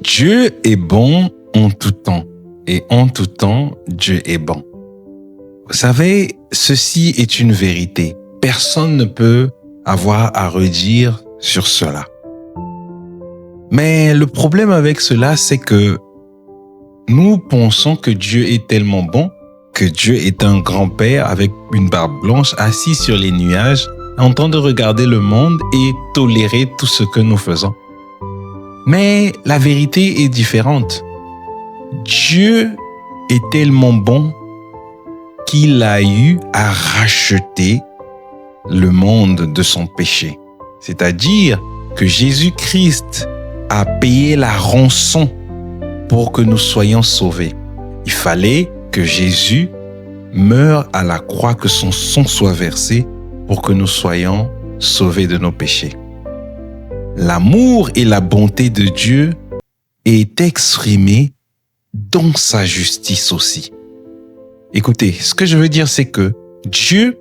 Dieu est bon en tout temps, et en tout temps, Dieu est bon. Vous savez, ceci est une vérité. Personne ne peut avoir à redire sur cela. Mais le problème avec cela, c'est que nous pensons que Dieu est tellement bon, que Dieu est un grand-père avec une barbe blanche assis sur les nuages, en train de regarder le monde et tolérer tout ce que nous faisons. Mais la vérité est différente. Dieu est tellement bon qu'il a eu à racheter le monde de son péché. C'est-à-dire que Jésus-Christ a payé la rançon pour que nous soyons sauvés. Il fallait que Jésus meure à la croix, que son sang soit versé pour que nous soyons sauvés de nos péchés. L'amour et la bonté de Dieu est exprimé dans sa justice aussi. Écoutez, ce que je veux dire, c'est que Dieu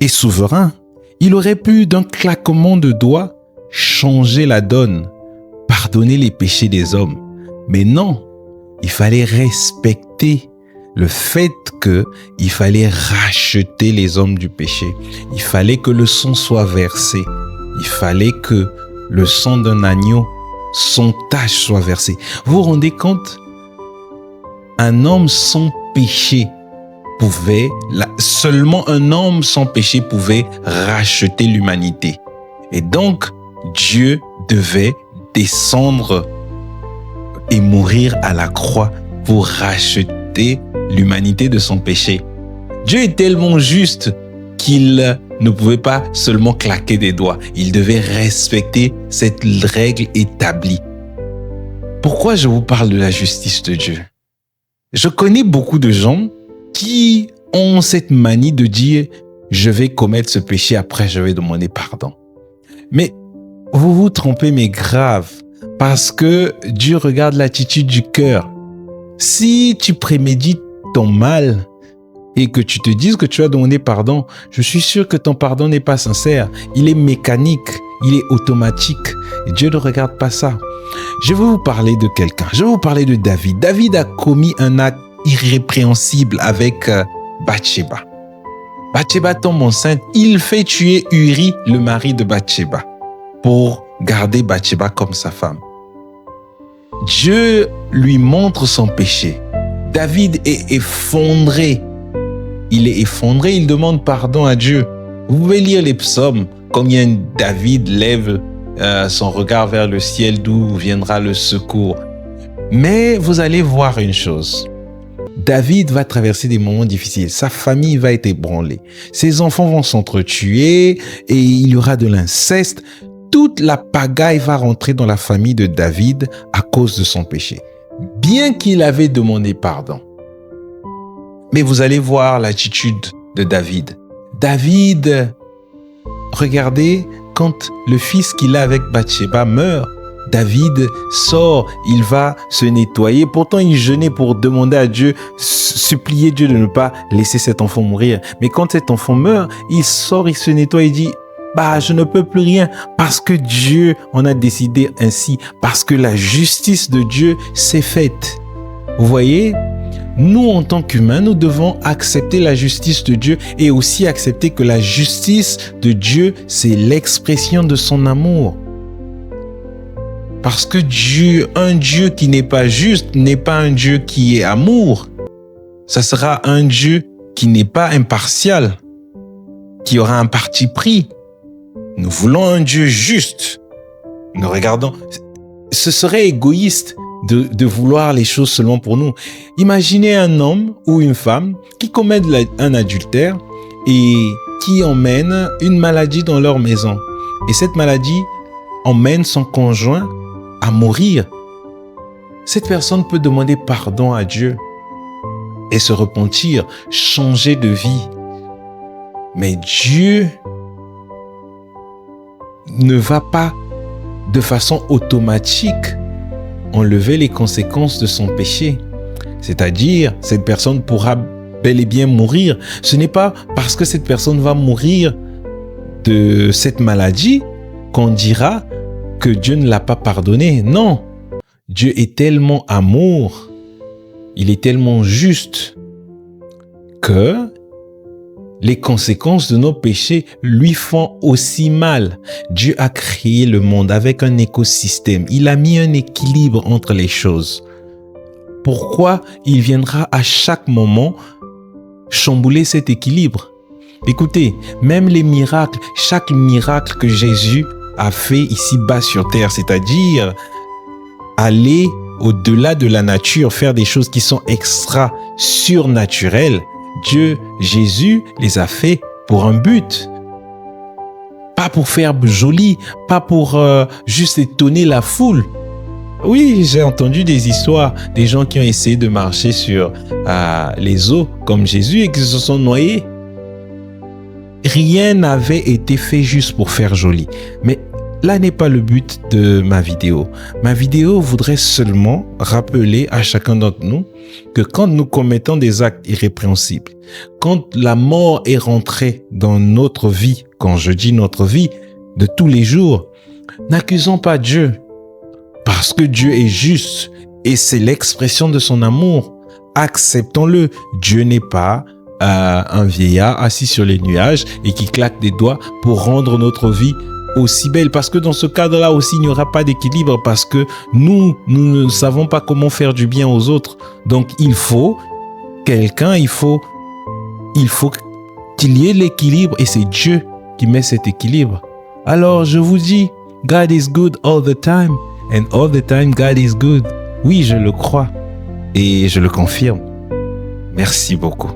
est souverain. Il aurait pu, d'un claquement de doigts, changer la donne, pardonner les péchés des hommes. Mais non, il fallait respecter le fait qu'il fallait racheter les hommes du péché. Il fallait que le sang soit versé. Il fallait que le sang d'un agneau, sans tache, soit versé. Vous vous rendez compte? Un homme sans péché seulement un homme sans péché pouvait racheter l'humanité. Et donc, Dieu devait descendre et mourir à la croix pour racheter l'humanité de son péché. Dieu est tellement juste qu'il ne pouvait pas seulement claquer des doigts. Il devait respecter cette règle établie. Pourquoi je vous parle de la justice de Dieu? Je connais beaucoup de gens qui ont cette manie de dire « je vais commettre ce péché, après je vais demander pardon ». Mais vous vous trompez, mais grave, parce que Dieu regarde l'attitude du cœur. Si tu prémédites ton mal et que tu te dises que tu vas demander pardon, je suis sûr que ton pardon n'est pas sincère. Il est mécanique, il est automatique. Et Dieu ne regarde pas ça. Je vais vous parler de quelqu'un. Je vais vous parler de David. David a commis un acte irrépréhensible avec Bathsheba. Bathsheba tombe enceinte. Il fait tuer Uri, le mari de Bathsheba, pour garder Bathsheba comme sa femme. Dieu lui montre son péché. David est effondré. Il est effondré, il demande pardon à Dieu. Vous pouvez lire les psaumes, combien David lève son regard vers le ciel d'où viendra le secours. Mais vous allez voir une chose. David va traverser des moments difficiles. Sa famille va être ébranlée. Ses enfants vont s'entretuer et il y aura de l'inceste. Toute la pagaille va rentrer dans la famille de David à cause de son péché. Bien qu'il avait demandé pardon. Mais vous allez voir l'attitude de David. David, regardez, quand le fils qu'il a avec Bathsheba meurt, David sort, il va se nettoyer. Pourtant, il jeûnait pour demander à Dieu, supplier Dieu de ne pas laisser cet enfant mourir. Mais quand cet enfant meurt, il sort, il se nettoie et dit, je ne peux plus rien parce que Dieu en a décidé ainsi, parce que la justice de Dieu s'est faite. Vous voyez, nous en tant qu'humains, nous devons accepter la justice de Dieu et aussi accepter que la justice de Dieu, c'est l'expression de son amour. Parce que Dieu, un Dieu qui n'est pas juste, n'est pas un Dieu qui est amour. Ça sera un Dieu qui n'est pas impartial, qui aura un parti pris. Nous voulons un Dieu juste. Nous regardons. Ce serait égoïste de vouloir les choses seulement pour nous. Imaginez un homme ou une femme qui commettent un adultère et qui emmène une maladie dans leur maison. Et cette maladie emmène son conjoint à mourir. Cette personne peut demander pardon à Dieu et se repentir, changer de vie. Mais Dieu ne va pas de façon automatique enlever les conséquences de son péché. C'est-à-dire, cette personne pourra bel et bien mourir. Ce n'est pas parce que cette personne va mourir de cette maladie qu'on dira que Dieu ne l'a pas pardonné. Non, Dieu est tellement amour, il est tellement juste que les conséquences de nos péchés lui font aussi mal. Dieu a créé le monde avec un écosystème. Il a mis un équilibre entre les choses. Pourquoi il viendra à chaque moment chambouler cet équilibre? Écoutez, même les miracles, chaque miracle que Jésus a fait ici-bas sur terre, c'est-à-dire aller au-delà de la nature, faire des choses qui sont extra-surnaturelles, Jésus les a fait pour un but. Pas pour faire joli, pas pour juste étonner la foule. Oui, j'ai entendu des histoires, des gens qui ont essayé de marcher sur les eaux comme Jésus et qui se sont noyés. Rien n'avait été fait juste pour faire joli. Mais là n'est pas le but de ma vidéo. Ma vidéo voudrait seulement rappeler à chacun d'entre nous que quand nous commettons des actes irrépréhensibles, quand la mort est rentrée dans notre vie, quand je dis notre vie, de tous les jours, n'accusons pas Dieu. Parce que Dieu est juste et c'est l'expression de son amour. Acceptons-le. Dieu n'est pas un vieillard assis sur les nuages et qui claque des doigts pour rendre notre vie aussi belle. Parce que dans ce cadre-là aussi, il n'y aura pas d'équilibre parce que nous ne savons pas comment faire du bien aux autres. Donc, il faut qu'il y ait l'équilibre et c'est Dieu qui met cet équilibre. Alors, je vous dis, God is good all the time. And all the time, God is good. Oui, je le crois et je le confirme. Merci beaucoup.